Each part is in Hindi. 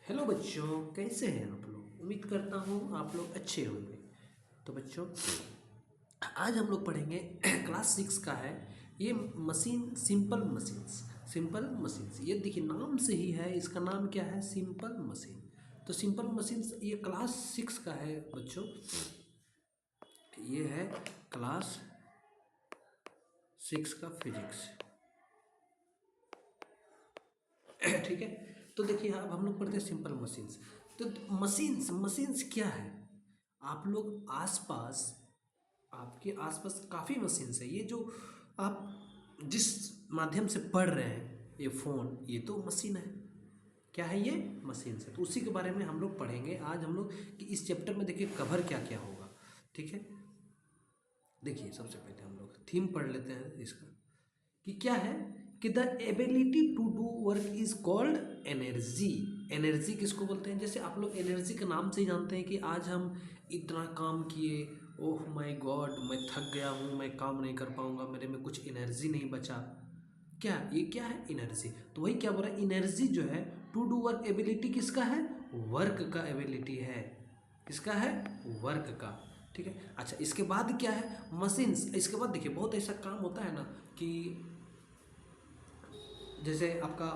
हेलो बच्चों, कैसे हैं आप लोग। उम्मीद करता हूँ आप लोग अच्छे होंगे। तो बच्चों, आज हम लोग पढ़ेंगे क्लास 6 का है ये मशीन, सिंपल मशीन्स। ये देखिए नाम से ही है, इसका नाम क्या है, सिंपल मशीन। तो सिंपल मशीन्स ये क्लास 6 का है बच्चों। ये है क्लास 6 का फिजिक्स। ठीक है। तो देखिए अब हम लोग पढ़ते हैं सिंपल मशीन्स। तो मशीन्स क्या है। आप लोग आसपास, आपके आसपास काफ़ी मशीन्स है। ये जो आप जिस माध्यम से पढ़ रहे हैं, ये फ़ोन, ये तो मशीन है। क्या है ये, मशीन्स है। तो उसी के बारे में हम लोग पढ़ेंगे आज हम लोग कि इस चैप्टर में देखिए कवर क्या क्या होगा। ठीक है। देखिए सबसे पहले हम लोग थीम पढ़ लेते हैं इसका कि क्या है कि the ability to do work is called energy. Energy किसको बोलते हैं। जैसे आप लोग एनर्जी के नाम से ही जानते हैं कि आज हम इतना काम किए, ओह माय गॉड मैं थक गया हूँ, मैं काम नहीं कर पाऊँगा, मेरे में कुछ एनर्जी नहीं बचा। क्या ये क्या है, एनर्जी। तो वही क्या बोल रहा है, एनर्जी जो है टू डू वर्क, एबिलिटी किसका है, वर्क का एबिलिटी है। किसका है, वर्क का। ठीक है। अच्छा इसके बाद क्या है, मशीन्स। इसके बाद देखिए बहुत ऐसा काम होता है ना कि जैसे आपका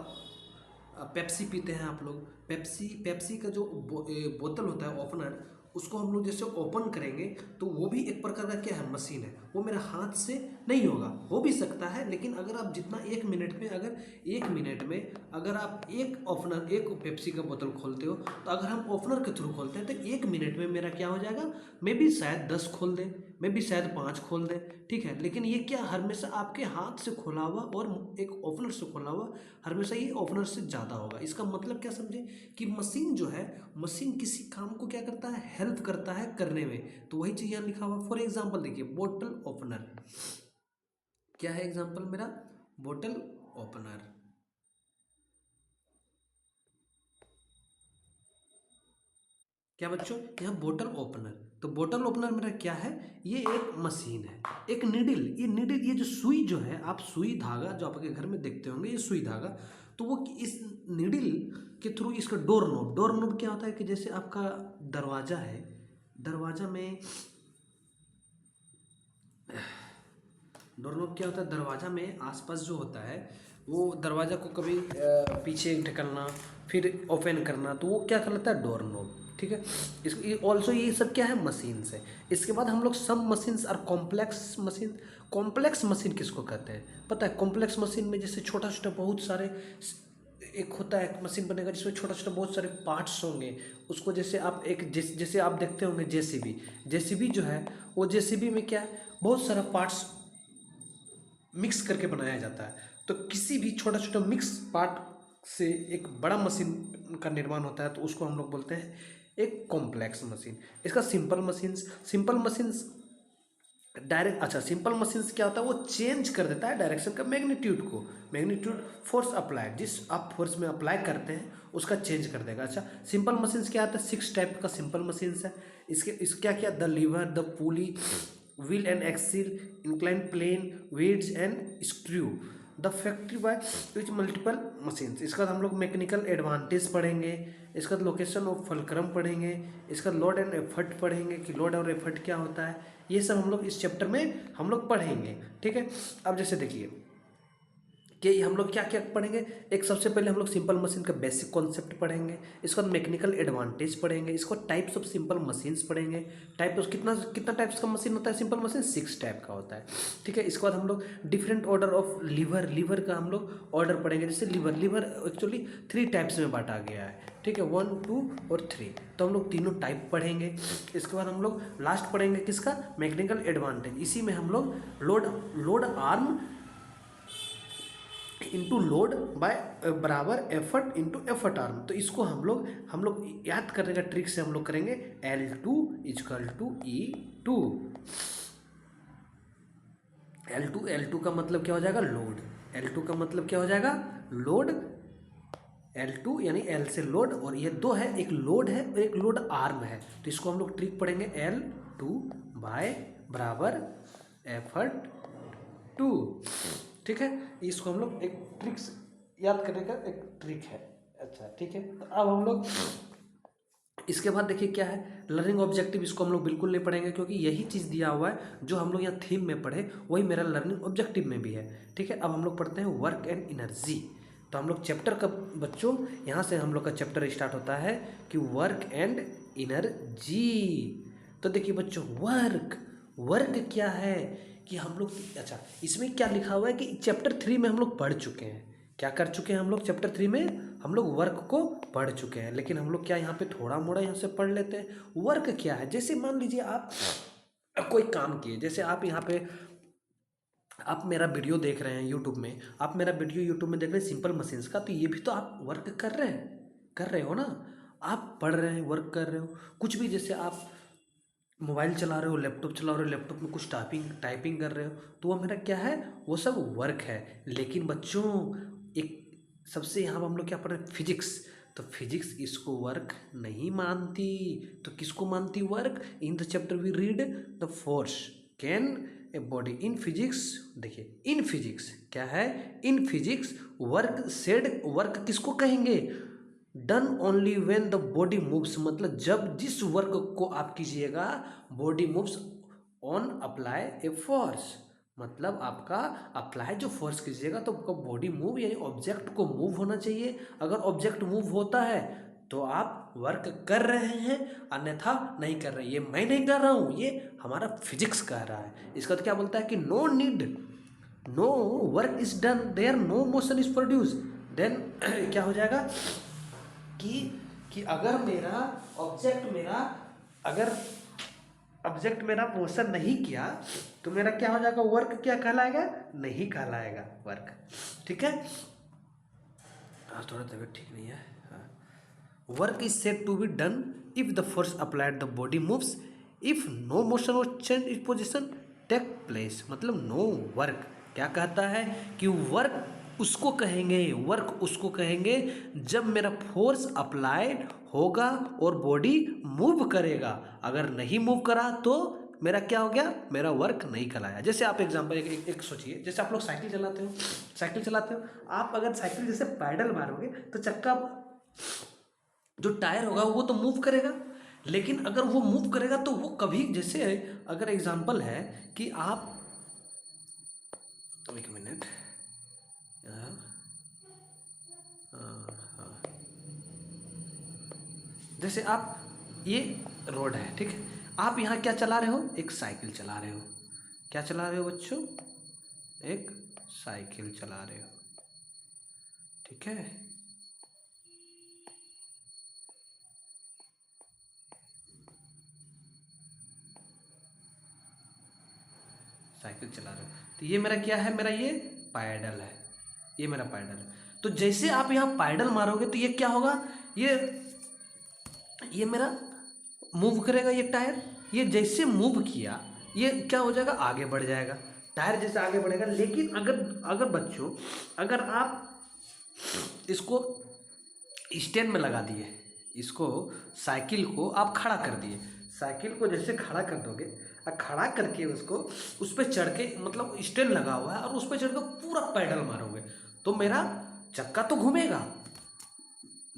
पेप्सी पीते हैं आप लोग। पेप्सी पेप्सी का जो बोतल होता है ओपनर, उसको हम लोग जैसे ओपन करेंगे तो वो भी एक प्रकार का क्या है, मशीन है। वो मेरे हाथ से नहीं होगा, हो भी सकता है, लेकिन अगर आप जितना एक मिनट में, अगर एक मिनट में अगर आप एक ओपनर, एक पेप्सी का बोतल खोलते हो, तो अगर हम ओपनर के थ्रू खोलते हैं तो एक मिनट में मेरा क्या हो जाएगा, मैं भी शायद 10 खोल दें, मैं भी शायद 5 खोल दें। ठीक है। लेकिन ये क्या, हमेशा आपके हाथ से खोला हुआ और एक ओपनर से खोला हुआ, हमेशा ये ओपनर से ज़्यादा होगा। इसका मतलब क्या समझे कि मशीन जो है, मशीन किसी काम को क्या करता है, हेल्प करता है करने में। तो वही चीज़ यहाँ लिखा हुआ। फॉर एग्जाम्पल देखिए बोतल ओपनर, क्या है एग्जाम्पल मेरा, बोतल ओपनर। क्या बच्चों, यहाँ बोतल ओपनर। तो बोतल ओपनर मेरा क्या है, ये एक मशीन है। एक नीडल, ये नीडल, ये जो सुई जो है, आप सुई धागा जो आपके घर में देखते होंगे, ये सुई धागा, तो वो इस नीडल के थ्रू, इसका डोर नॉब, डोर नॉब क्या होता है कि जैसे आपका दरवाजा है, दरवाजा में डोर नॉब क्या होता है, दरवाजा में आसपास जो होता है, वो दरवाजा को कभी पीछे ढकलना, फिर ओपन करना, तो वो क्या कहलाता है, डोर नॉब। ठीक है। इस ऑल्सो ये सब क्या है, मशीन्स है। इसके बाद हम लोग सम मशीन्स और कॉम्प्लेक्स मशीन। कॉम्प्लेक्स मशीन किसको कहते हैं पता है, कॉम्प्लेक्स मशीन में जैसे छोटा छोटा बहुत सारे, एक होता है एक मशीन बनेगा जिसमें छोटा छोटा बहुत सारे पार्ट्स होंगे। उसको जैसे आप एक जैसे आप देखते होंगे जेसीबी, जेसीबी जो है वो जेसीबी में क्या है, बहुत सारा पार्ट्स मिक्स करके बनाया जाता है। तो किसी भी छोटा छोटा मिक्स पार्ट से एक बड़ा मशीन का निर्माण होता है, तो उसको हम लोग बोलते हैं एक कॉम्प्लेक्स मशीन। इसका सिंपल मशीन्स डायरेक्ट, अच्छा सिंपल मशीन्स क्या होता है, वो चेंज कर देता है डायरेक्शन का, मैग्नीट्यूड को, मैग्नीट्यूड फोर्स अप्लाई, जिस आप फोर्स में अप्लाई करते हैं उसका चेंज कर देगा। अच्छा सिंपल मशीन्स क्या आता है, 6 टाइप का सिंपल मशीन्स है। इस क्या क्या, the lever, the pulley, wheel and axle, inclined plane, wedges and screw, the factory by which multiple machines. इसका हम लोग मैकेनिकल एडवांटेज पढ़ेंगे, इसका लोकेशन ऑफ फलक्रम पढ़ेंगे, इसका लोड एंड एफर्ट पढ़ेंगे कि लोड और एफर्ट क्या होता है। ये सब हम लोग इस चैप्टर में हम लोग पढ़ेंगे। ठीक है। अब जैसे देखिए कि हम लोग क्या क्या पढ़ेंगे। एक सबसे पहले हम लोग सिंपल मशीन का बेसिक कॉन्सेप्ट पढ़ेंगे, इसके बाद मैकेनिकल एडवांटेज पढ़ेंगे, इसको टाइप्स ऑफ सिंपल मशीन्स पढ़ेंगे। टाइप ऑफ कितना कितना टाइप्स का मशीन होता है सिंपल मशीन, 6 टाइप का होता है। ठीक है। इसके बाद हम लोग different order of lever, lever का हम लोग ऑर्डर पढ़ेंगे। जैसे लीवर, लीवर एक्चुअली 3 टाइप्स में बांटा गया है। ठीक है, 1, 2 और 3। तो हम लोग तीनों टाइप पढ़ेंगे। इसके बाद हम लोग लास्ट पढ़ेंगे किसका, मैकेनिकल एडवांटेज। इसी में हम लोग load arm into load bye बराबर एफर्ट इंटू एफर्ट आर्म। तो इसको हम लोग याद करने का ट्रिक से हम लोग करेंगे, L2 is equal to E2। L2 का मतलब क्या हो जाएगा, लोड। L2 का मतलब क्या हो जाएगा, लोड। L2 यानी L से लोड, और ये 2 है, एक लोड है और एक लोड आर्म है। तो इसको हम लोग ट्रिक पढ़ेंगे, L2 बाय बराबर एफर्ट 2। ठीक है। इसको हम लोग एक ट्रिक्स याद करने का एक ट्रिक है। अच्छा ठीक है, तो अब हम लोग इसके बाद देखिए क्या है लर्निंग ऑब्जेक्टिव। इसको हम लोग बिल्कुल नहीं पढ़ेंगे क्योंकि यही चीज़ दिया हुआ है जो हम लोग यहाँ थीम में पढ़े वही मेरा लर्निंग ऑब्जेक्टिव में भी है। ठीक है, अब हम लोग पढ़ते हैं वर्क एंड एनर्जी। तो हम लोग चैप्टर का बच्चों यहाँ से हम लोग का चैप्टर स्टार्ट होता है कि वर्क एंड एनर्जी। तो देखिए बच्चों वर्क, वर्क क्या है कि हम लोग, अच्छा इसमें क्या लिखा हुआ है कि चैप्टर 3 में हम लोग पढ़ चुके हैं। क्या कर चुके हैं हम लोग चैप्टर 3 में? हम लोग वर्क को पढ़ चुके हैं, लेकिन हम लोग क्या यहाँ पे थोड़ा मोड़ा यहाँ से पढ़ लेते हैं। वर्क क्या है, जैसे मान लीजिए आप कोई काम किए, जैसे आप यहाँ पे आप मेरा वीडियो देख रहे हैं यूट्यूब में, आप मेरा वीडियो यूट्यूब में देख रहे हैं सिंपल मशीन्स का, तो ये भी तो आप वर्क कर रहे हो ना। आप पढ़ रहे हैं, वर्क कर रहे हो। कुछ भी जैसे आप मोबाइल चला रहे हो, लैपटॉप चला रहे हो, लैपटॉप में कुछ टाइपिंग कर रहे हो, तो वो मेरा क्या है, वो सब वर्क है। लेकिन बच्चों एक सबसे यहाँ हम लोग क्या पढ़ रहे हैं, फिजिक्स। तो फिजिक्स इसको वर्क नहीं मानती, तो किसको मानती work? In the chapter we read the force can a body in physics. देखिए इन फिजिक्स क्या है, in physics work said, work किसको कहेंगे? Done only when the body moves, मतलब जब जिस वर्क को आप कीजिएगा body moves on apply a force, मतलब आपका अप्लाई जो फोर्स कीजिएगा तो आपका बॉडी मूव यानी ऑब्जेक्ट को मूव होना चाहिए। अगर ऑब्जेक्ट मूव होता है तो आप वर्क कर रहे हैं, अन्यथा नहीं कर रहे। ये मैं नहीं कर रहा हूँ, ये हमारा फिजिक्स कह रहा है। इसका तो क्या बोलता है कि no need, no work is done there, no motion is produce. Then क्या हो जाएगा कि अगर मेरा ऑब्जेक्ट मेरा मोशन नहीं किया तो मेरा क्या हो जाएगा, वर्क क्या कहलाएगा? नहीं कहलाएगा वर्क। ठीक है, हाँ थोड़ा तबीयत ठीक नहीं है। हाँ, work is said to be done if the force applied the body moves, if no motion or change is position take place. मतलब नो वर्क क्या कहता है कि वर्क उसको कहेंगे, वर्क उसको कहेंगे जब मेरा फोर्स अप्लाइड होगा और बॉडी मूव करेगा। अगर नहीं मूव करा तो मेरा क्या हो गया, मेरा वर्क नहीं कहलाया। जैसे आप एग्जांपल एक सोचिए, जैसे आप लोग साइकिल चलाते हो, आप अगर साइकिल जैसे पैडल मारोगे तो चक्का जो टायर होगा वो तो मूव करेगा, लेकिन अगर वो मूव करेगा तो वो कभी, जैसे अगर एग्जांपल है कि आप, एक मिनट, जैसे आप ये रोड है, ठीक है, आप यहाँ क्या चला रहे हो, एक साइकिल चला रहे हो। क्या चला रहे हो बच्चों? एक साइकिल चला रहे हो। ठीक है, साइकिल चला रहे हो, तो ये मेरा क्या है, मेरा ये पैडल है, ये मेरा पैडल है। तो जैसे आप यहाँ पैडल मारोगे तो ये क्या होगा, ये मेरा मूव करेगा, ये टायर, ये जैसे मूव किया ये क्या हो जाएगा, आगे बढ़ जाएगा, टायर जैसे आगे बढ़ेगा। लेकिन अगर बच्चों अगर आप इसको स्टैंड में लगा दिए, इसको साइकिल को आप खड़ा कर दिए, साइकिल को जैसे खड़ा कर दोगे और खड़ा करके उसको उस पर चढ़ के, मतलब स्टैंड लगा हुआ है और उस पर चढ़ के पूरा पैडल मारोगे तो मेरा चक्का तो घूमेगा,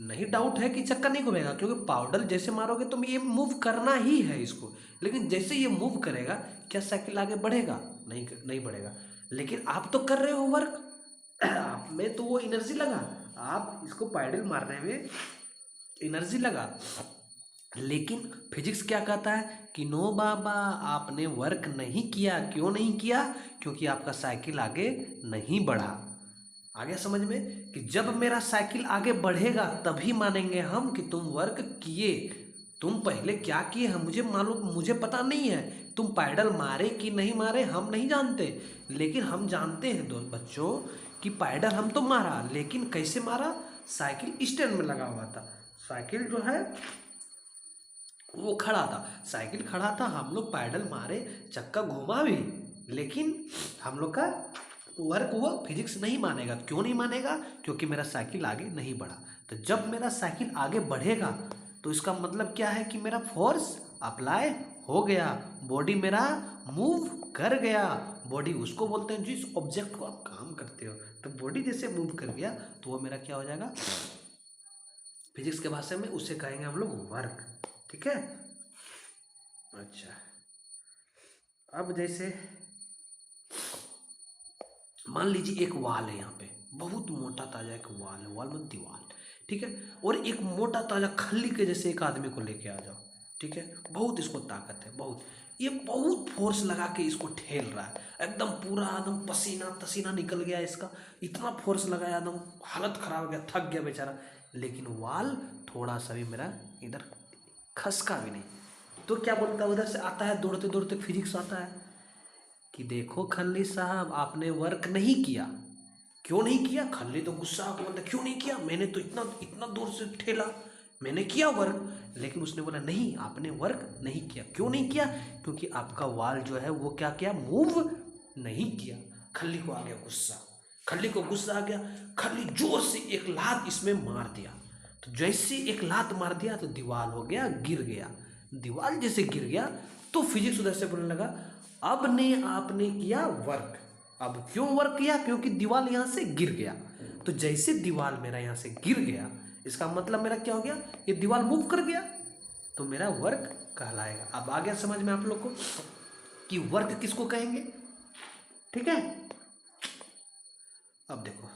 नहीं डाउट है कि चक्का नहीं घूमेगा, क्योंकि पाउडर जैसे मारोगे तो ये मूव करना ही है इसको। लेकिन जैसे ये मूव करेगा क्या साइकिल आगे बढ़ेगा? नहीं बढ़ेगा। लेकिन आप तो कर रहे हो वर्क, आप में तो वो एनर्जी लगा, आप इसको पैडल मारने में एनर्जी लगा। लेकिन फिजिक्स क्या कहता है कि नो बाबा, आपने वर्क नहीं किया। क्यों नहीं किया? क्योंकि आपका साइकिल आगे नहीं बढ़ा। आ गया समझ में कि जब मेरा साइकिल आगे बढ़ेगा तभी मानेंगे हम कि तुम वर्क किए। तुम पहले क्या किए हम मुझे पता नहीं है, तुम पैडल मारे कि नहीं मारे हम नहीं जानते, लेकिन हम जानते हैं दोस्त बच्चों कि पैडल हम तो मारा, लेकिन कैसे मारा? साइकिल स्टैंड में लगा हुआ था, साइकिल जो है वो खड़ा था, साइकिल खड़ा था, हम लोग पैडल मारे, चक्का घुमा भी, लेकिन हम लोग का वर्क वो फिजिक्स नहीं मानेगा। क्यों नहीं मानेगा? क्योंकि मेरा साइकिल आगे नहीं बढ़ा। तो जब मेरा साइकिल आगे बढ़ेगा तो इसका मतलब क्या है कि मेरा फोर्स अप्लाई हो गया, बॉडी मेरा मूव कर गया। बॉडी उसको बोलते हैं जिस ऑब्जेक्ट को आप काम करते हो, तो बॉडी जैसे मूव कर गया तो वो मेरा क्या हो जाएगा, फिजिक्स के भाषा में उसे कहेंगे हम लोग वर्क। ठीक है। अच्छा, अब जैसे मान लीजिए एक वाल है, यहाँ पे बहुत मोटा ताजा एक वाल है, वाल मतलब दीवार, ठीक है, और एक मोटा ताजा खल्ली के जैसे एक आदमी को लेके आ जाओ, ठीक है, बहुत इसको ताकत है, बहुत, ये बहुत फोर्स लगा के इसको ठेल रहा है, एकदम पूरा एकदम पसीना तसीना निकल गया इसका, इतना फोर्स लगाया एकदम हालत खराब हो गया, थक गया बेचारा, लेकिन वाल थोड़ा सा भी मेरा इधर खसका भी नहीं। तो क्या बोलता है, उधर से आता है दौड़ते दौड़ते फिजिक्स आता है कि देखो खल्ली साहब आपने वर्क नहीं किया। क्यों नहीं किया? खल्ली तो गुस्सा आके बोलता क्यों नहीं किया, मैंने तो इतना इतना दूर से ठेला, मैंने किया वर्क। लेकिन उसने बोला नहीं आपने वर्क नहीं किया। क्यों नहीं किया? क्योंकि आपका वाल जो है वो क्या किया, मूव नहीं किया। खल्ली को आ गया गुस्सा, खल्ली को गुस्सा आ गया, खल्ली जोर से एक लात इसमें मार दिया। तो जैसे एक लात मार दिया तो दीवार हो गया, गिर गया। दीवार जैसे गिर गया तो फिजिक्स उधर से बोलने लगा अब ने आपने किया वर्क। अब क्यों वर्क किया? क्योंकि दीवार यहां से गिर गया। तो जैसे दीवार मेरा यहां से गिर गया, इसका मतलब मेरा क्या हो गया, ये दीवार मूव कर गया, तो मेरा वर्क कहलाएगा। अब आ गया समझ में आप लोग को कि वर्क किसको कहेंगे? ठीक है। अब देखो,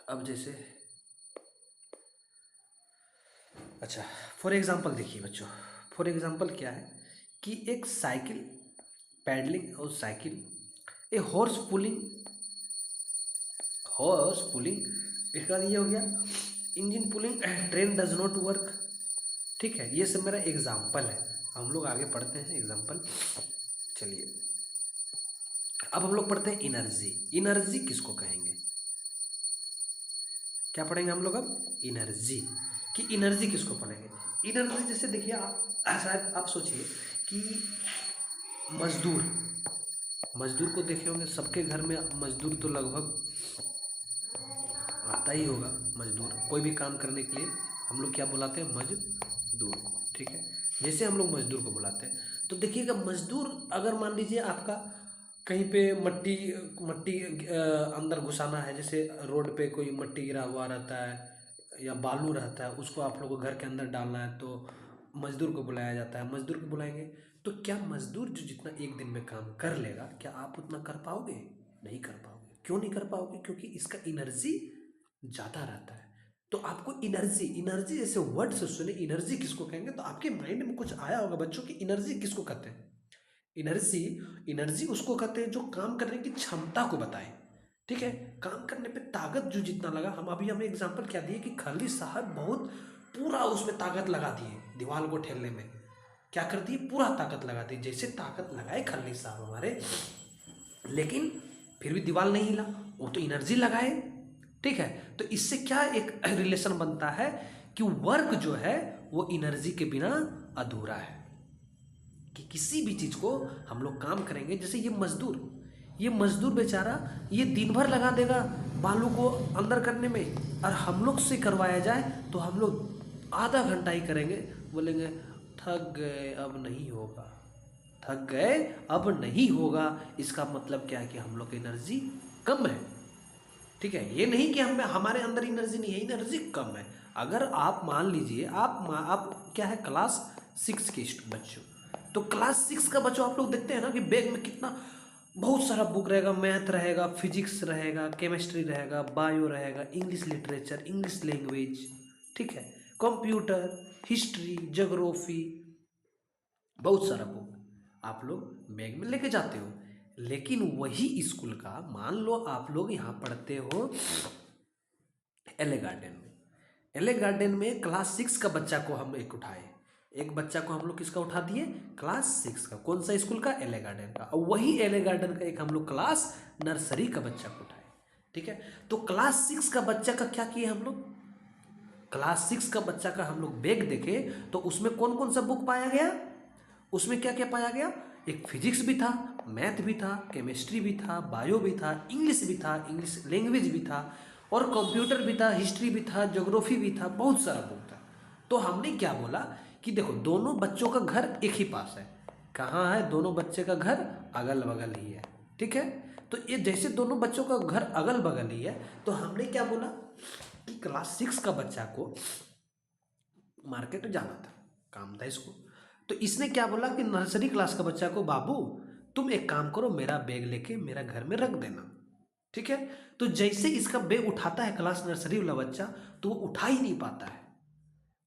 अब जैसे अच्छा फॉर एग्जाम्पल देखिए बच्चों, फॉर एग्जाम्पल क्या है कि एक साइकिल पैडलिंग और साइकिल, ए हॉर्स पुलिंग, इसका ये हो गया engine pulling, train does not work. ठीक है, ये सब मेरा एग्जाम्पल है। हम लोग आगे पढ़ते हैं एग्जाम्पल। चलिए अब हम लोग पढ़ते हैं इनर्जी। इनर्जी किसको कहेंगे? क्या पढ़ेंगे हम लोग अब? इनर्जी। कि इनर्जी किसको पढ़ेंगे? इनर्जी जैसे देखिए आप शायद आप सोचिए कि मजदूर को देखे होंगे, सबके घर में मजदूर तो लगभग आता ही होगा। मजदूर कोई भी काम करने के लिए हम लोग क्या बुलाते हैं? मजदूर को। ठीक है, जैसे हम लोग मजदूर को बुलाते हैं तो देखिएगा मजदूर अगर मान लीजिए आपका कहीं पे मट्टी अंदर घुसाना है, जैसे रोड पे कोई मट्टी गिरा हुआ रहता है या बालू रहता है, उसको आप लोगों को घर के अंदर डालना है तो मजदूर को बुलाया जाता है। मजदूर को बुलाएंगे तो क्या मजदूर जो जितना एक दिन में काम कर लेगा, क्या आप उतना कर पाओगे? नहीं कर पाओगे। क्यों नहीं कर पाओगे? क्योंकि इसका एनर्जी ज़्यादा रहता है। तो आपको एनर्जी जैसे वर्ड से सुने एनर्जी किसको कहेंगे तो आपके माइंड में कुछ आया होगा बच्चों की एनर्जी किसको कहते हैं। एनर्जी उसको कहते हैं जो काम करने की क्षमता को बताए। ठीक है, काम करने पे ताकत जो जितना लगा, हम अभी हमें एग्जांपल क्या दिए कि खली साहब बहुत पूरा उसमें ताकत लगा दिए, दीवार को ठेलने में क्या कर दिए, पूरा ताकत लगा दी। जैसे ताकत लगाए खली साहब हमारे, लेकिन फिर भी दीवार नहीं हिला, वो तो एनर्जी लगाए। ठीक है, तो इससे क्या एक रिलेशन बनता है कि वर्क जो है वो एनर्जी के बिना अधूरा है। कि किसी भी चीज़ को हम लोग काम करेंगे, जैसे ये मजदूर बेचारा ये दिन भर लगा देगा बालू को अंदर करने में, और हम लोग से करवाया जाए तो हम लोग आधा घंटा ही करेंगे, बोलेंगे थक गए अब नहीं होगा, थक गए अब नहीं होगा। इसका मतलब क्या है कि हम लोग की एनर्जी कम है। ठीक है, ये नहीं कि हमारे अंदर एनर्जी नहीं है, एनर्जी कम है। अगर आप मान लीजिए आप क्या है क्लास 6 के बच्चों, तो क्लास 6 का बच्चों आप लोग देखते हैं ना कि बैग में कितना बहुत सारा बुक रहेगा, मैथ रहेगा, फिजिक्स रहेगा, केमिस्ट्री रहेगा, बायो रहेगा, इंग्लिश लिटरेचर, इंग्लिश लैंग्वेज, ठीक है, कंप्यूटर, हिस्ट्री, ज्योग्राफी, बहुत सारा बुक आप लोग बैग में लेके जाते हो। लेकिन वही स्कूल का मान लो आप लोग यहाँ पढ़ते हो एले गार्डन में, एले गार्डन में क्लास 6 का बच्चा को हम एक उठाए, एक बच्चा को हम लोग किसका उठा दिए? क्लास 6 का। कौन सा स्कूल का? एले गार्डन का। और वही एले गार्डन का एक हम लोग क्लास नर्सरी का बच्चा को उठाए। ठीक है, तो क्लास 6 का बच्चा का क्या किए हम लोग? क्लास 6 का बच्चा का हम लोग बैग देखे तो उसमें कौन कौन सा बुक पाया गया? उसमें क्या क्या पाया गया? एक फिजिक्स भी था, मैथ भी था, केमिस्ट्री भी था, बायो भी था, इंग्लिश भी था, इंग्लिश लैंग्वेज भी था, और कंप्यूटर भी था, हिस्ट्री भी था, ज्योग्राफी भी था, बहुत सारा बुक था। तो हमने क्या बोला कि देखो दोनों बच्चों का घर एक ही पास है। कहाँ है? दोनों बच्चे का घर अगल बगल ही है। ठीक है, तो ये जैसे दोनों बच्चों का घर अगल बगल ही है तो हमने क्या बोला कि क्लास 6 का बच्चा को मार्केट जाना था, काम था इसको। तो इसने क्या बोला कि नर्सरी क्लास का बच्चा को, बाबू तुम एक काम करो, मेरा बैग लेके मेरा घर में रख देना, ठीक है। तो जैसे इसका बैग उठाता है क्लास नर्सरी वाला बच्चा, तो वो उठा ही नहीं पाता है।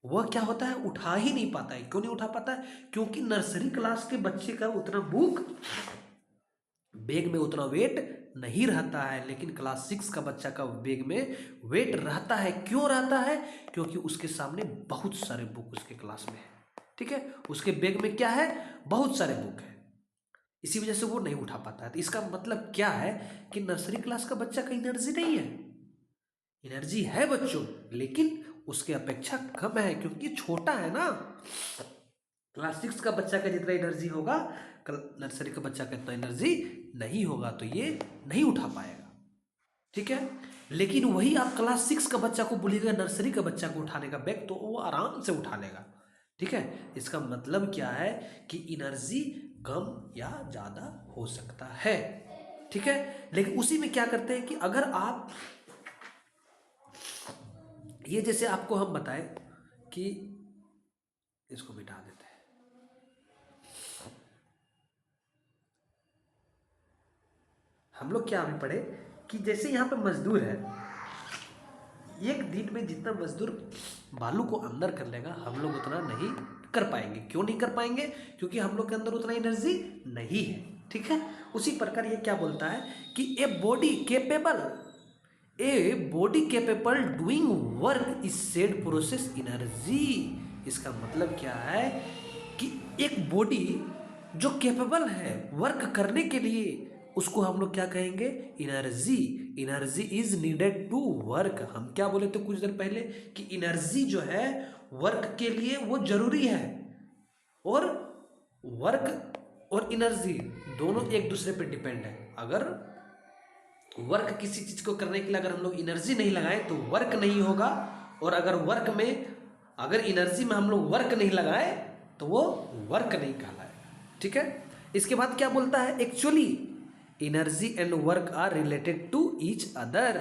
वह क्या होता है, उठा ही नहीं पाता है। क्यों नहीं उठा पाता है? क्योंकि नर्सरी क्लास के बच्चे का उतना बुक बैग में उतना वेट नहीं रहता है, लेकिन क्लास 6 का बच्चा का बैग में वेट रहता है। क्यों रहता है? क्योंकि उसके सामने बहुत सारे बुक उसके क्लास में है, ठीक है। उसके बैग में क्या है, बहुत सारे बुक है, इसी वजह से वो नहीं उठा पाता है। तो इसका मतलब क्या है कि नर्सरी क्लास का बच्चा का एनर्जी नहीं है। एनर्जी है बच्चों, लेकिन उसके अपेक्षा कम है, क्योंकि छोटा है ना। क्लास 6 का बच्चा का जितना एनर्जी होगा, नर्सरी का बच्चा का इतना एनर्जी नहीं होगा, तो ये नहीं उठा पाएगा, ठीक है। लेकिन वही आप क्लास 6 का बच्चा को बोलिएगा नर्सरी का बच्चा को उठाने का बैग, तो वो आराम से उठा लेगा, ठीक है। इसका मतलब क्या है कि एनर्जी कम या ज़्यादा हो सकता है, ठीक है। लेकिन उसी में क्या करते हैं कि अगर आप ये, जैसे आपको हम बताएं कि इसको मिटा देते हैं, हम लोग क्या अभी पढ़े कि जैसे यहाँ पे मजदूर है, एक दिन में जितना मजदूर बालू को अंदर कर लेगा, हम लोग उतना नहीं कर पाएंगे। क्यों नहीं कर पाएंगे? क्योंकि हम लोग के अंदर उतना एनर्जी नहीं है, ठीक है। उसी प्रकार ये क्या बोलता है कि a body capable doing work is said process energy. इसका मतलब क्या है कि एक बॉडी जो केपेबल है वर्क करने के लिए, उसको हम लोग क्या कहेंगे, energy. Energy is needed to work. हम क्या बोले थे कुछ देर पहले कि एनर्जी जो है वर्क के लिए वो जरूरी है, और वर्क और एनर्जी दोनों एक दूसरे पे डिपेंड है। अगर वर्क किसी चीज को करने के लिए अगर हम लोग एनर्जी नहीं लगाए तो वर्क नहीं होगा, और अगर एनर्जी में हम लोग वर्क नहीं लगाए तो वो वर्क नहीं कहलाएगा, ठीक है। इसके बाद क्या बोलता है, actually energy and work are related to each other.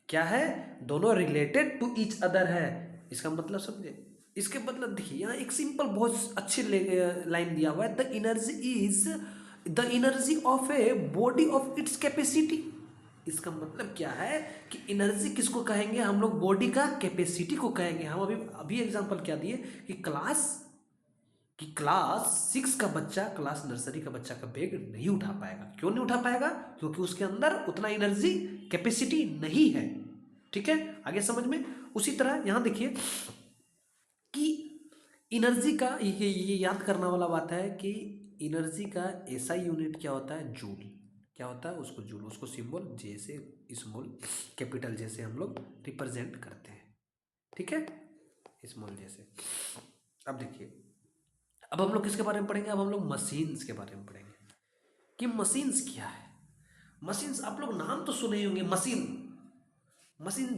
क्या है, दोनों रिलेटेड टू ईच अदर है। इसका मतलब समझे? इसके मतलब देखिए, यहाँ एक सिंपल बहुत अच्छी लाइन दिया हुआ है, the energy of a body of its capacity. इसका मतलब क्या है कि एनर्जी किसको कहेंगे हम लोग, बॉडी का कैपेसिटी को कहेंगे। हम अभी एग्जांपल क्या दिए कि क्लास 6 का बच्चा क्लास नर्सरी का बच्चा का बैग नहीं उठा पाएगा। क्यों नहीं उठा पाएगा? क्योंकि उसके अंदर उतना एनर्जी कैपेसिटी नहीं है, ठीक है। आगे समझ में? उसी तरह यहां देखिए कि एनर्जी का ये याद करना वाला बात है कि एनर्जी का एसआई यूनिट क्या होता है, जूल। क्या होता है उसको, जूल। उसको सिंबल जे से स्मॉल कैपिटल जैसे हम लोग रिप्रेजेंट करते हैं, ठीक है, स्मॉल जैसे। अब देखिए, अब हम लोग किसके बारे में पढ़ेंगे, अब हम लोग मशीन्स के बारे में पढ़ेंगे कि मशीन्स क्या है। मशीन्स आप लोग नाम तो सुने ही होंगे, मशीन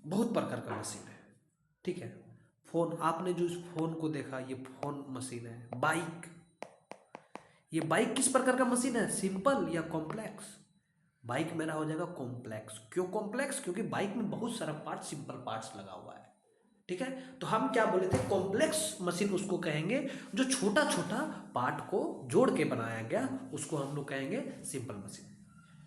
बहुत प्रकार का मशीन है, ठीक है। फोन, आपने जो इस फोन को देखा, ये फोन मशीन है। ये बाइक किस प्रकार का मशीन है, सिंपल या कॉम्प्लेक्स? बाइक मेरा हो जाएगा कॉम्प्लेक्स। क्यों कॉम्प्लेक्स? क्योंकि बाइक में बहुत सारा पार्ट, सिंपल पार्ट्स लगा हुआ है, ठीक है। तो हम क्या बोले थे, कॉम्प्लेक्स मशीन उसको कहेंगे जो छोटा छोटा पार्ट को जोड़ के बनाया गया, उसको हम लोग कहेंगे सिंपल मशीन,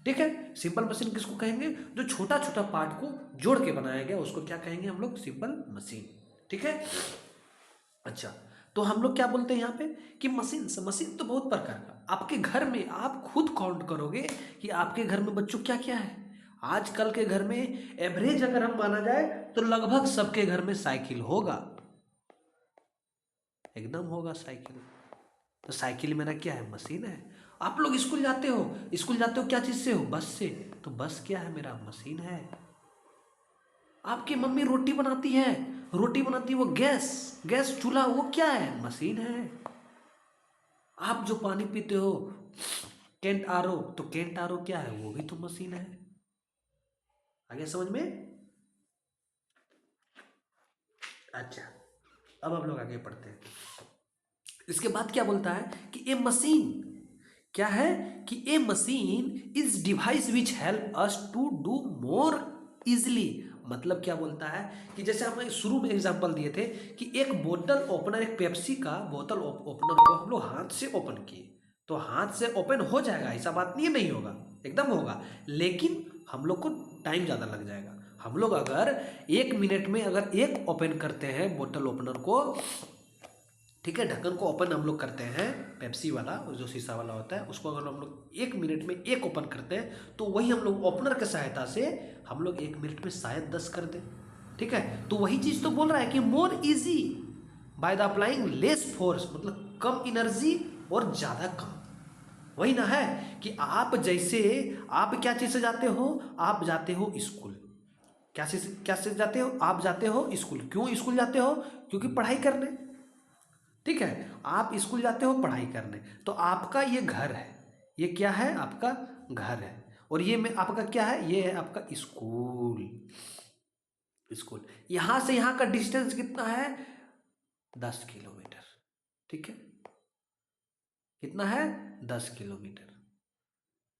ठीक है। सिंपल मशीन किसको कहेंगे, जो छोटा छोटा पार्ट को जोड़ के बनाया गया, उसको क्या कहेंगे हम लोग, सिंपल मशीन, ठीक है। अच्छा, तो हम लोग क्या बोलते हैं यहाँ पे कि मशीन तो बहुत प्रकार का। आपके घर में आप खुद काउंट करोगे कि आपके घर में बच्चों क्या क्या है। आजकल के घर में एवरेज अगर हम माना जाए तो लगभग सबके घर में साइकिल होगा, एकदम होगा साइकिल। तो साइकिल मेरा क्या है, मशीन है। आप लोग स्कूल जाते हो क्या चीज से हो, बस से। तो बस क्या है, मेरा मशीन है। आपकी मम्मी रोटी बनाती है वो गैस चूल्हा, वो क्या है, मशीन है। आप जो पानी पीते हो कैंट आरओ, तो कैंट आरओ क्या है, वो भी तो मशीन है। आगे समझ में? अच्छा, अब हम लोग आगे पढ़ते हैं। इसके बाद क्या बोलता है कि ए मशीन क्या है कि a machine is device which help us to do more easily. मतलब क्या बोलता है कि जैसे हमें शुरू में एग्जांपल दिए थे कि एक बोतल ओपनर, एक पेप्सी का बोतल ओपनर को हम लोग हाथ से ओपन किए तो हाथ से ओपन हो जाएगा, ऐसा बात नहीं होगा, एकदम होगा, लेकिन हम लोग को टाइम ज़्यादा लग जाएगा। हम लोग अगर 1 मिनट में अगर एक ओपन करते हैं बोतल ओपनर को, ठीक है, ढक्कन को ओपन हम लोग करते हैं, पेप्सी वाला जो शीशा वाला होता है उसको अगर हम लोग 1 मिनट में एक ओपन करते हैं तो वही हम लोग ओपनर की सहायता से हम लोग 1 मिनट में शायद 10 कर दें। ठीक है, तो वही चीज़ तो बोल रहा है कि more easy by the applying less force, मतलब कम एनर्जी और ज़्यादा काम। वही ना है कि आप जैसे आप क्या चीज़ से जाते हो, आप जाते हो स्कूल, क्या से जाते हो, आप जाते हो स्कूल। क्यों स्कूल जाते हो? क्योंकि पढ़ाई करने, ठीक है, आप स्कूल जाते हो पढ़ाई करने, तो आपका ये घर है, ये क्या है, आपका घर है, और ये में आपका क्या है, ये है आपका स्कूल। स्कूल यहाँ से यहाँ का डिस्टेंस कितना है? 10 किलोमीटर। ठीक है, कितना है? 10 किलोमीटर।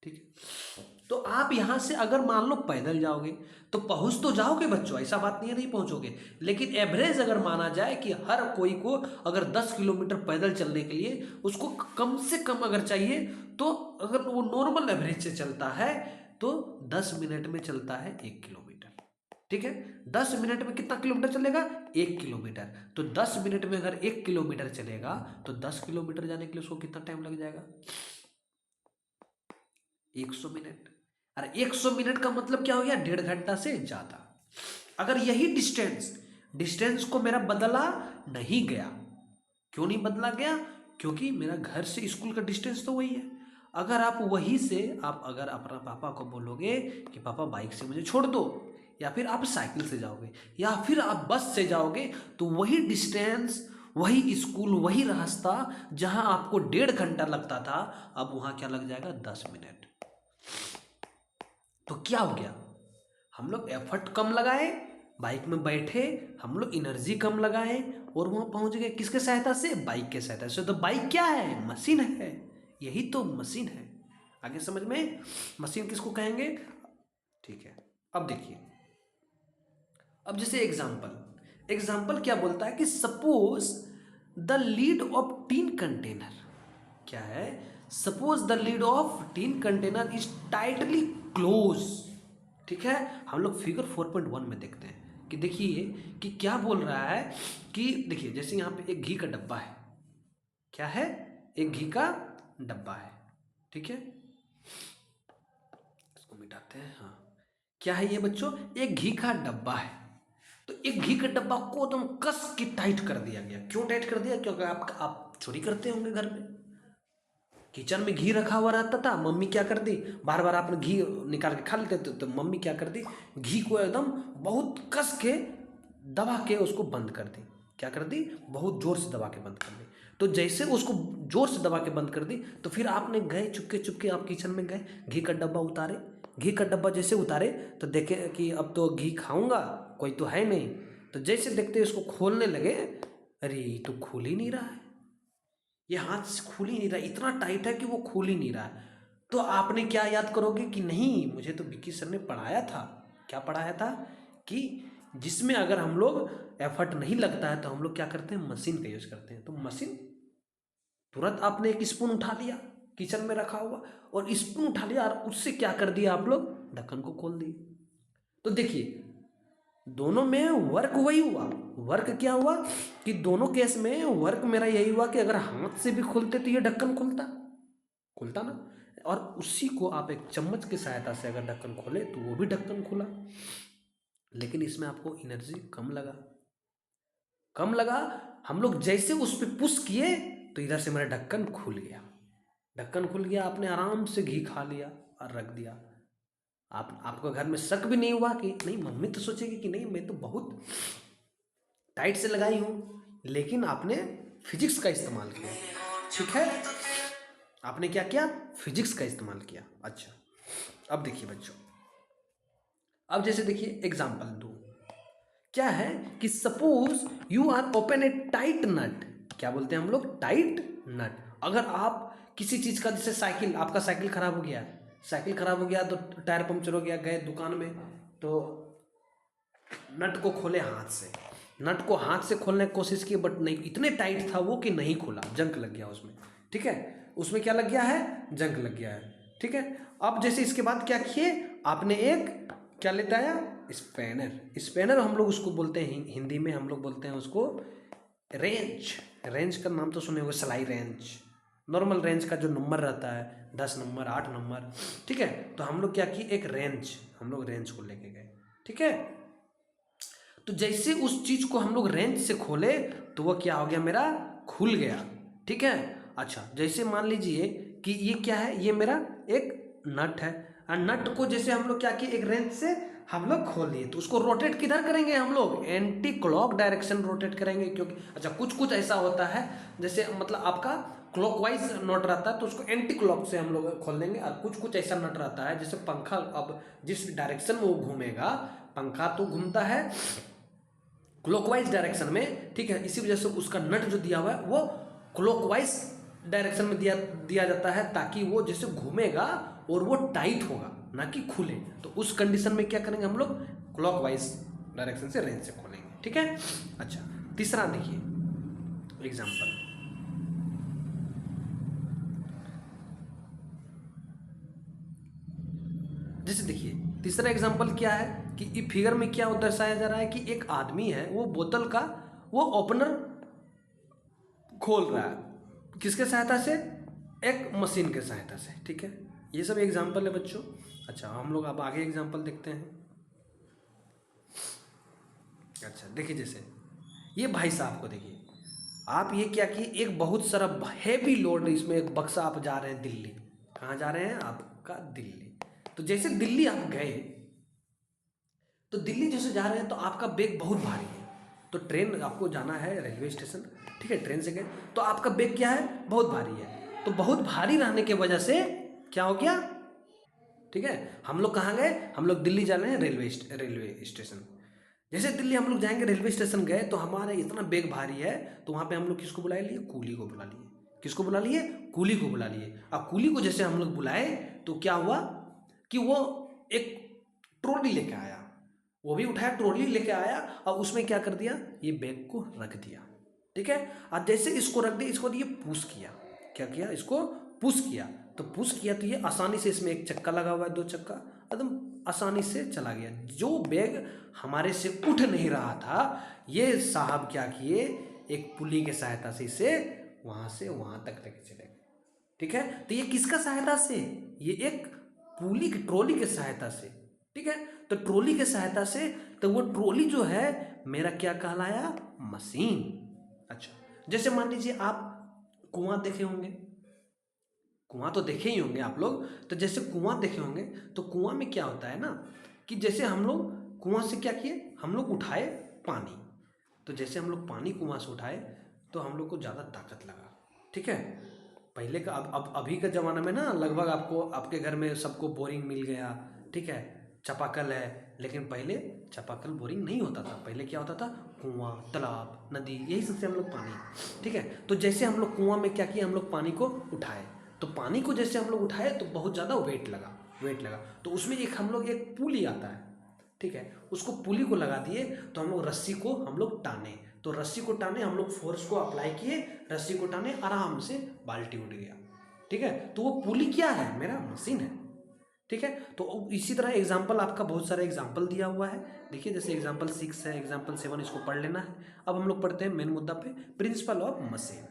ठीक है, तो आप यहाँ से अगर मान लो पैदल जाओगे तो पहुँच तो जाओगे बच्चों, ऐसा बात नहीं है नहीं पहुँचोगे, लेकिन एवरेज अगर माना जाए कि हर कोई को अगर 10 किलोमीटर पैदल चलने के लिए उसको कम से कम अगर चाहिए, तो अगर वो नॉर्मल एवरेज से चलता है तो 10 मिनट में चलता है 1 किलोमीटर। ठीक है, 10 मिनट में कितना किलोमीटर चलेगा? 1 किलोमीटर। तो 10 मिनट में अगर 1 किलोमीटर चलेगा तो 10 किलोमीटर जाने के लिए उसको कितना टाइम लग जाएगा? 100 मिनट। अरे 100 मिनट का मतलब क्या हो गया? 1.5 घंटा से ज़्यादा। अगर यही डिस्टेंस को मेरा बदला नहीं गया, क्यों नहीं बदला गया? क्योंकि मेरा घर से स्कूल का डिस्टेंस तो वही है। अगर आप वहीं से आप अगर अपना पापा को बोलोगे कि पापा बाइक से मुझे छोड़ दो, या फिर आप साइकिल से जाओगे, या फिर आप बस से जाओगे, तो वही डिस्टेंस, वही स्कूल, वही रास्ता जहां आपको 1.5 घंटा लगता था, अब वहां क्या लग जाएगा? 10 मिनट। तो क्या हो गया? हम लोग एफर्ट कम लगाए, बाइक में बैठे, हम लोग एनर्जी कम लगाए और वहां पहुंच गए किसके सहायता से? बाइक के सहायता से। तो बाइक क्या है? मशीन है, यही तो मशीन है। आगे समझ में? मशीन किसको कहेंगे? ठीक है, अब देखिए, अब जैसे एग्जाम्पल क्या बोलता है कि suppose the lead of tin container, क्या है? Suppose the lead of tin container is tightly close. ठीक है, हम लोग फिगर 4.1 में देखते हैं कि देखिए कि क्या बोल रहा है कि देखिए जैसे यहाँ पे एक घी का डब्बा है, क्या है? एक घी का डब्बा है। ठीक है, इसको मिटाते हैं। हाँ, क्या है ये बच्चों? एक घी का डब्बा है। तो एक घी का डब्बा को एकदम कस के टाइट कर दिया गया। क्यों टाइट कर दिया? क्योंकि आप चोरी करते होंगे घर में, किचन में घी रखा हुआ रहता था, मम्मी क्या कर दी, बार बार आपने घी निकाल के खा लेते तो मम्मी क्या कर दी, घी को एकदम बहुत कस के दबा के उसको बंद कर दी। क्या कर दी? बहुत जोर से दबा के बंद कर दी। तो जैसे उसको जोर से दबा के बंद कर दी, तो फिर आपने गए चुपके चुपके आप किचन में गए, घी का डब्बा उतारे। घी का डब्बा जैसे उतारे तो देखे कि अब तो घी खाऊंगा, कोई तो है नहीं। तो जैसे देखते उसको खोलने लगे, अरे ये तो खुल ही नहीं रहा है, ये हाथ से खुल ही नहीं रहा, इतना टाइट है कि वो खुल ही नहीं रहा है। तो आपने क्या याद करोगे कि नहीं, मुझे तो विक्की सर ने पढ़ाया था। क्या पढ़ाया था? कि जिसमें अगर हम लोग एफर्ट नहीं लगता है तो हम लोग क्या करते हैं? मशीन का यूज करते हैं। तो मशीन, तुरंत आपने एक स्पून उठा लिया किचन में रखा हुआ, और स्पून उठा लिया और उससे क्या कर दिया आप लोग? ढक्कन को खोल दिए। तो देखिए दोनों में वर्क वही हुआ। वर्क क्या हुआ कि दोनों केस में वर्क मेरा यही हुआ कि अगर हाथ से भी खोलते तो ये ढक्कन खुलता खुलता ना, और उसी को आप एक चम्मच की सहायता से अगर ढक्कन खोले तो वो भी ढक्कन खुला। लेकिन इसमें आपको एनर्जी कम लगा। हम लोग जैसे उस पर पुश किए तो इधर से मेरा ढक्कन खुल गया, आपने आराम से घी खा लिया और रख दिया। आपको घर में शक भी नहीं हुआ कि नहीं, मम्मी तो सोचेगी कि नहीं मैं तो बहुत टाइट से लगाई हूँ, लेकिन आपने फिजिक्स का इस्तेमाल किया। ठीक है, आपने क्या किया? फिजिक्स का इस्तेमाल किया। अच्छा, अब देखिए बच्चों, अब जैसे देखिए एग्जाम्पल दो, क्या है कि suppose you are open a tight nut. क्या बोलते हैं हम लोग? Tight nut. अगर आप किसी चीज का, जैसे साइकिल, आपका साइकिल खराब हो गया तो टायर पंक्चर हो गया, गए दुकान में तो नट को खोले हाथ से, नट को हाथ से खोलने की कोशिश की बट नहीं, इतने टाइट था वो कि नहीं खुला, जंक लग गया उसमें। ठीक है, उसमें क्या लग गया है, जंक लग गया है। ठीक है, अब जैसे इसके बाद क्या किए आपने, एक क्या लेता आया, स्पैनर। स्पैनर हम लोग उसको बोलते हैं हिंदी में, हम लोग बोलते हैं उसको रेंज। रेंज का नाम तो सुने होंगे, सिलाई रेंज, नॉर्मल रेंज का जो नंबर रहता है 10 नंबर 8 नंबर। ठीक है, तो हम लोग क्या किए, एक रेंज, हम लोग रेंज को लेके गए। ठीक है, तो जैसे उस चीज को हम लोग रेंज से खोले तो वह क्या हो गया, मेरा खुल गया। ठीक है, अच्छा जैसे मान लीजिए कि ये क्या है, ये मेरा एक नट है, और नट को जैसे हम लोग क्या किए, एक रेंज से हम लोग खोल लिए, तो उसको रोटेट किधर करेंगे, हम लोग एंटी क्लॉक डायरेक्शन रोटेट करेंगे। क्योंकि अच्छा कुछ कुछ ऐसा होता है, जैसे मतलब आपका क्लॉकवाइज नट रहता है तो उसको एंटी क्लॉक से हम लोग खोल देंगे, और कुछ कुछ ऐसा नट रहता है जैसे पंखा, अब जिस डायरेक्शन में वो घूमेगा, पंखा तो घूमता है क्लॉकवाइज डायरेक्शन में। ठीक है, इसी वजह से उसका नट जो दिया हुआ है वो क्लॉकवाइज डायरेक्शन में दिया जाता है, ताकि वो जैसे घूमेगा और वो टाइट होगा ना कि खुले। तो उस कंडीशन में क्या करेंगे हम लोग, क्लॉकवाइज डायरेक्शन से रेंज से खोलेंगे। ठीक है, अच्छा तीसरा देखिए एग्जाम्पल, जैसे देखिए तीसरा एग्जाम्पल क्या है कि फिगर में क्या दर्शाया जा रहा है कि एक आदमी है, वो बोतल का वो ओपनर खोल रहा है, किसके सहायता से, एक मशीन के सहायता से। ठीक है, ये सब एग्जाम्पल है बच्चों। अच्छा हम लोग अब आगे एग्जाम्पल देखते हैं। अच्छा देखिए, जैसे ये भाई साहब को देखिए, आप ये क्या कि एक बहुत सारा हैवी लोड, इसमें एक बक्सा, आप जा रहे हैं दिल्ली, कहाँ जा रहे हैं आपका, दिल्ली। तो जैसे दिल्ली आप गए, तो दिल्ली जैसे जा रहे हैं तो आपका बैग बहुत भारी है, तो ट्रेन आपको जाना है रेलवे स्टेशन। ठीक है, ट्रेन से गए तो आपका बैग क्या है, बहुत भारी है, तो बहुत भारी रहने के वजह से क्या हो गया। ठीक है, हम लोग कहाँ गए, हम लोग दिल्ली जा रहे हैं रेलवे स्टेशन। जैसे दिल्ली हम लोग जाएंगे, रेलवे स्टेशन गए तो हमारा इतना बैग भारी है, तो वहाँ पे हम लोग किसको बुला लिए, कूली को बुला लिए। किसको बुला लिए, कूली को बुला लिए। अब कूली को जैसे हम लोग बुलाए तो क्या हुआ कि वो एक ट्रॉली लेके आया, वो भी उठाया ट्रॉली लेके आया, और उसमें क्या कर दिया, ये बैग को रख दिया। ठीक है, और जैसे इसको रख दिया, इसको ये पुश किया, क्या किया, इसको पुश किया। तो पुश किया तो ये आसानी से, इसमें एक चक्का लगा हुआ है, दो चक्का, एकदम आसानी से चला गया। जो बैग हमारे से उठ नहीं रहा था, ये साहब क्या किए, एक पुली के सहायता से इसे वहां से वहां तक लेके चले गए। ठीक है, तो ये किसका सहायता से, ये एक पुली की ट्रॉली के सहायता से। ठीक है, तो ट्रॉली के सहायता से, तो वो ट्रॉली जो है मेरा क्या कहलाया, मशीन। अच्छा जैसे मान लीजिए आप कुआं देखे होंगे, कुआं तो देखे ही होंगे आप लोग, तो जैसे कुआं देखे होंगे तो कुआं में क्या होता है ना, कि जैसे हम लोग कुआं से क्या किए, हम लोग उठाए पानी, तो जैसे हम लोग पानी कुआं से उठाए तो हम लोग को ज़्यादा ताकत लगा। ठीक है, पहले का, अब अभी का ज़माना में ना लगभग आपको आपके घर में सबको बोरिंग मिल गया। ठीक है, चापाकल है, लेकिन पहले चापाकल बोरिंग नहीं होता था, पहले क्या होता था, कुआं तालाब नदी, यही सबसे हम लोग पानी। ठीक है, तो जैसे हम लोग कुआं में क्या किया, हम लोग पानी को उठाए, तो पानी को जैसे हम लोग उठाए तो बहुत ज़्यादा वेट लगा, तो उसमें एक हम लोग एक पुली आता है। ठीक है, उसको पुली को लगा दिए, तो हम लोग रस्सी को हम लोग टाने, तो रस्सी को टाने, हम लोग फोर्स को अप्लाई किए, रस्सी को टाने, आराम से बाल्टी उठ गया। ठीक है, तो वो पुली क्या है, मेरा मशीन है। ठीक है, तो इसी तरह एग्जाम्पल आपका बहुत सारा एग्जाम्पल दिया हुआ है। देखिए जैसे एग्जाम्पल 6 है, एग्जाम्पल 7, इसको पढ़ लेना है। अब हम लोग पढ़ते हैं मेन मुद्दा पे, प्रिंसिपल ऑफ मशीन।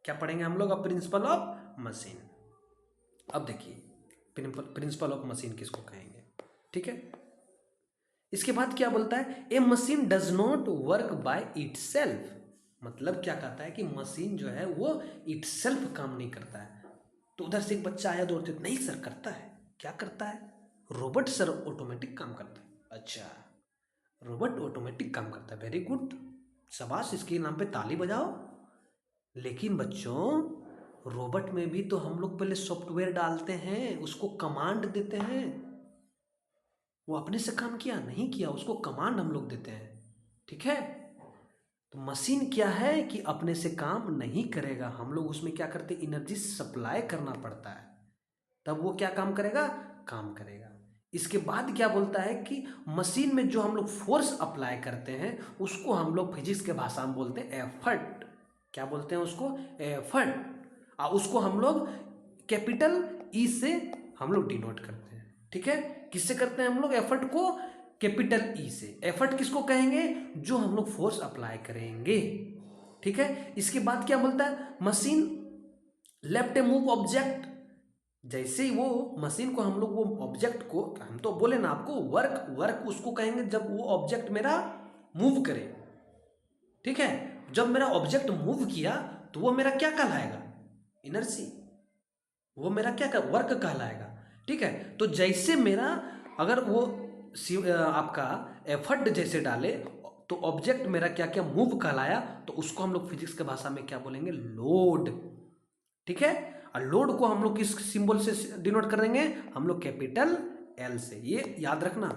क्या पढ़ेंगे हम लोग अब, प्रिंसिपल ऑफ मशीन। अब देखिए प्रिंसिपल ऑफ मशीन किसको कहेंगे। ठीक है, इसके बाद क्या बोलता है, a machine does not work by itself. मतलब क्या कहता है कि मशीन जो है वो इटसेल्फ काम नहीं करता है। तो उधर से एक बच्चा आया दौड़ते, नहीं सर करता है। क्या करता है, रोबोट सर ऑटोमेटिक काम करता है। अच्छा, रोबोट ऑटोमेटिक काम करता है, वेरी गुड, शाबाश, इसके नाम पे ताली बजाओ। लेकिन बच्चों रोबोट में भी तो हम लोग पहले सॉफ्टवेयर डालते हैं, उसको कमांड देते हैं। वो अपने से काम किया नहीं किया, उसको कमांड हम लोग देते हैं। ठीक है, तो मशीन क्या है कि अपने से काम नहीं करेगा, हम लोग उसमें क्या करते, एनर्जी सप्लाई करना पड़ता है, तब वो क्या काम करेगा, काम करेगा। इसके बाद क्या बोलता है कि मशीन में जो हम लोग फोर्स अप्लाई करते हैं उसको हम लोग फिजिक्स के भाषा में बोलते हैं एफर्ट। क्या बोलते हैं उसको? एफर्ट। और उसको हम लोग कैपिटल ई से हम लोग डिनोट करते हैं। ठीक है, किससे करते हैं हम लोग एफर्ट को? कैपिटल ई से। एफर्ट किसको कहेंगे? जो हम लोग फोर्स अप्लाई करेंगे। ठीक है, इसके बाद क्या बोलता है? मशीन लेफ्ट ए मूव ऑब्जेक्ट। जैसे ही वो मशीन को हम लोग वो ऑब्जेक्ट को, हम तो बोले ना आपको, वर्क वर्क उसको कहेंगे जब वो ऑब्जेक्ट मेरा मूव करे। ठीक है, जब मेरा ऑब्जेक्ट मूव किया तो वो मेरा क्या कहलाएगा? इनर्सी। वो मेरा क्या वर्क कहलाएगा। ठीक है, तो जैसे मेरा अगर वो आपका एफर्ट जैसे डाले तो ऑब्जेक्ट मेरा क्या क्या मूव कहलाया, तो उसको हम लोग फिजिक्स के भाषा में क्या बोलेंगे? लोड। ठीक है, और लोड को हम लोग किस सिंबल से डिनोट कर देंगे? हम लोग कैपिटल एल से। ये याद रखना।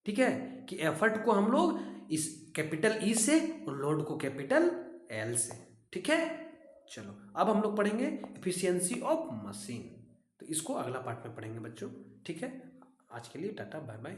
ठीक है, कि एफर्ट को हम लोग इस कैपिटल ई से और लोड को कैपिटल एल से। ठीक है, चलो अब हम लोग पढ़ेंगे एफिशिएंसी ऑफ मशीन। तो इसको अगला पार्ट में पढ़ेंगे बच्चों। ठीक है, आज के लिए टाटा बाय बाय।